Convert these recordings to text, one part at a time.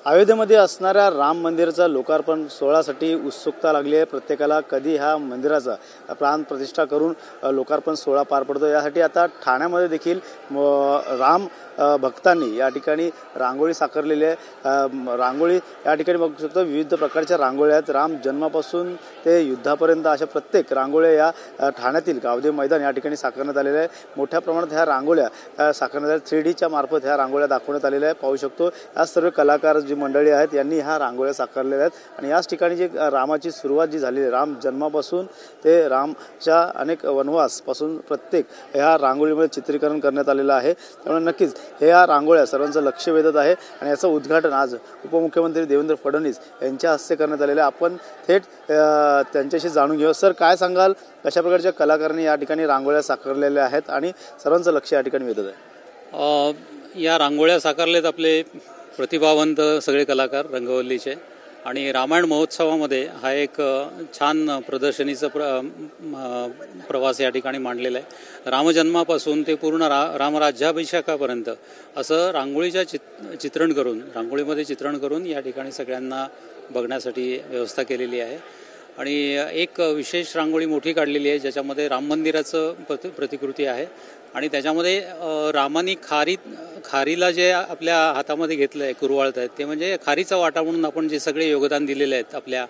अयोध्येमध्ये असणाऱ्या राम मंदिराचा लोकार्पण सोहळ्यासाठी उत्सुकता लागली आहे प्रत्येकाला। कधी ह्या मंदिराचा प्राण प्रतिष्ठा करून लोकार्पण सोहळा पार पडतो यासाठी आता ठाण्यामध्ये देखील राम भक्तांनी या ठिकाणी रांगोळी साकारलेली आहे। रांगोळी या ठिकाणी बघू शकतो विविध प्रकारच्या रांगोळ्या आहेत। राम जन्मापासून ते युद्धापर्यंत अशा प्रत्येक रांगोळ्या या ठाण्यातील गावदेवी मैदान या ठिकाणी साकारण्यात आलेल्या आहे। मोठ्या प्रमाणात ह्या रांगोळ्या साकारण्यात आल्या 3Dच्या मार्फत ह्या रांगोळ्या दाखवण्यात आलेल्या आहे। पाहू शकतो या सर्व कलाकार जी मंडळी आहेत यांनी ह्या रांगोळ्या साकारलेल्या आहेत आणि याच ठिकाणी जी रामाची सुरुवात जी झालेली आहे राम जन्मापासून ते रामच्या अनेक वनवासपासून प्रत्येक ह्या रांगोळीमध्ये चित्रीकरण करण्यात आलेलं आहे। त्यामुळे नक्कीच हे या रांगोळ्या सर्वांचं लक्ष वेधत आहे आणि याचं उद्घाटन आज उपमुख्यमंत्री देवेंद्र फडणवीस यांच्या हस्ते करण्यात आलेलं आहे। आपण थेट त्यांच्याशी जाणून घेऊ। सर, काय सांगाल, कशा प्रकारच्या कलाकारांनी या ठिकाणी रांगोळ्या साकारलेल्या आहेत आणि सर्वांचं लक्ष या ठिकाणी वेधत आहे? या रांगोळ्या साकारलेत आपले प्रतिभावंत सगळे कलाकार रंगवल्लीचे आणि रामायण महोत्सवामध्ये हा एक छान प्रदर्शनीचा प्रवास या ठिकाणी मांडलेला आहे। रामजन्मापासून ते पूर्ण रामराज्याभिषेकापर्यंत असं रांगोळीच्या रांगोळीमध्ये चित्रण करून या ठिकाणी सगळ्यांना बघण्यासाठी व्यवस्था केलेली आहे। आणि एक विशेष रांगोळी मोठी काढलेली आहे ज्याच्यामध्ये राम मंदिराचं प्रतिकृती आहे आणि त्याच्यामध्ये रामानी खारीला जे आपल्या हातामध्ये घेतलं आहे कुरवाळत आहेत ते म्हणजे खारीचा वाटा म्हणून आपण जे सगळे योगदान दिलेले आहेत आपल्या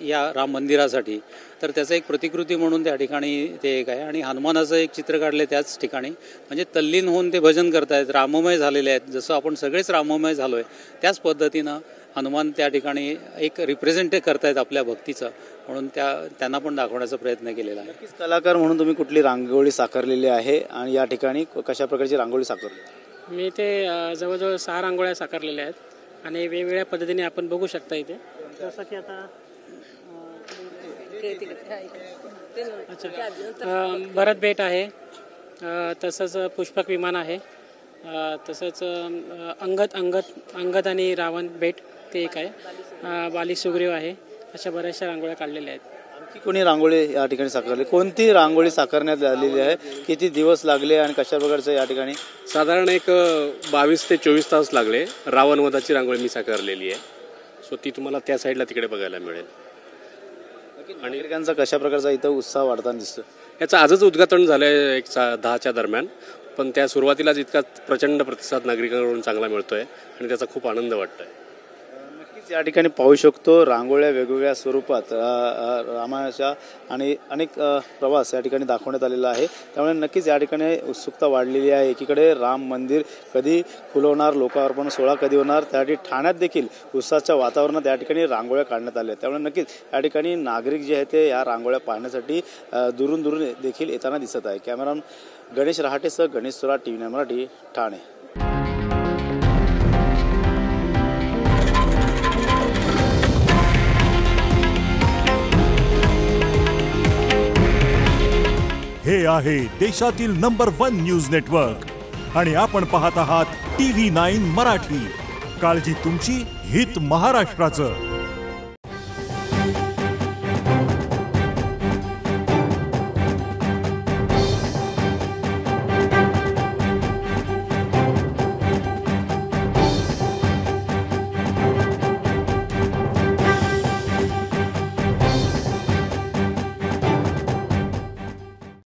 या राम मंदिरासाठी, तर त्याचं एक प्रतिकृती म्हणून त्या ठिकाणी ते एक आहे। आणि हनुमानाचं एक चित्र काढले त्याच ठिकाणी, म्हणजे तल्लीन होऊन ते भजन करतायत, राममय झालेले आहेत। जसं आपण सगळेच राममय झालोय त्याच पद्धतीनं हनुमान त्या ठिकाणी एक रिप्रेझेंट करतायत आपल्या भक्तीचं, म्हणून त्यांना पण दाखवण्याचा प्रयत्न केलेला आहे। नक्कीच कलाकार म्हणून तुम्ही कुठली रांगोळी साकारलेली आहे आणि या ठिकाणी कशा प्रकारची रांगोळी साकारली? मी ते जवळजवळ 6 रांगोळ्या साकारलेल्या आहेत आणि वेगवेगळ्या पद्धतीने आपण बघू शकता इथे। जसं की आता भरत बेट आहे, तसंच पुष्पक विमान आहे, तसंच अंगद आणि रावण बेट ते एक आहे, बाली सुग्रीव आहे। अशा बऱ्याचशा रांगोळ्या काढलेल्या आहेत। आणखी कोणी रांगोळी या ठिकाणी साकारली? कोणती रांगोळी साकारण्यात आलेली आहे? किती दिवस लागले आणि कशा प्रकारचं या ठिकाणी? साधारण एक 22 ते 24 तास लागले। रावण वधाची रांगोळी मी साकारलेली आहे, सो ती तुम्हाला त्या साईडला तिकडे बघायला मिळेल। आणि नागरिकांचा कशा प्रकारचा इथं उत्साह वाढताना दिसतो? याचं आजच उद्घाटन झालं आहे 10च्या दरम्यान, पण त्या सुरुवातीलाच इतका प्रचंड प्रतिसाद नागरिकांकडून चांगला मिळतोय आणि त्याचा खूप आनंद वाटतोय। नक्कीच या ठिकाणी पाहू शकतो रांगोळ्या वेगवेगळ्या स्वरूपात रामायणाच्या आणि अनेक प्रवास या ठिकाणी दाखवण्यात आलेला आहे। त्यामुळे नक्कीच या ठिकाणी उत्सुकता वाढलेली आहे। एकीकडे राम मंदिर कधी खुलवणार, लोकार्पण सोहळा कधी होणार, त्यासाठी ठाण्यात देखील उत्साहाच्या वातावरणात या ठिकाणी रांगोळ्या काढण्यात आल्या। त्यामुळे नक्कीच या ठिकाणी नागरिक जे आहेत ते या रांगोळ्या पाहण्यासाठी दुरून देखील येताना दिसत आहे। कॅमेरामन गणेश रहाटेसह गणेश सुरा, TV9 मराठी, ठाणे। हे आहे देशातील नंबर 1 न्यूज नेटवर्क आणि आपण पाहत आहात TV9 मराठी। काळजी तुमची, हित महाराष्ट्राचं।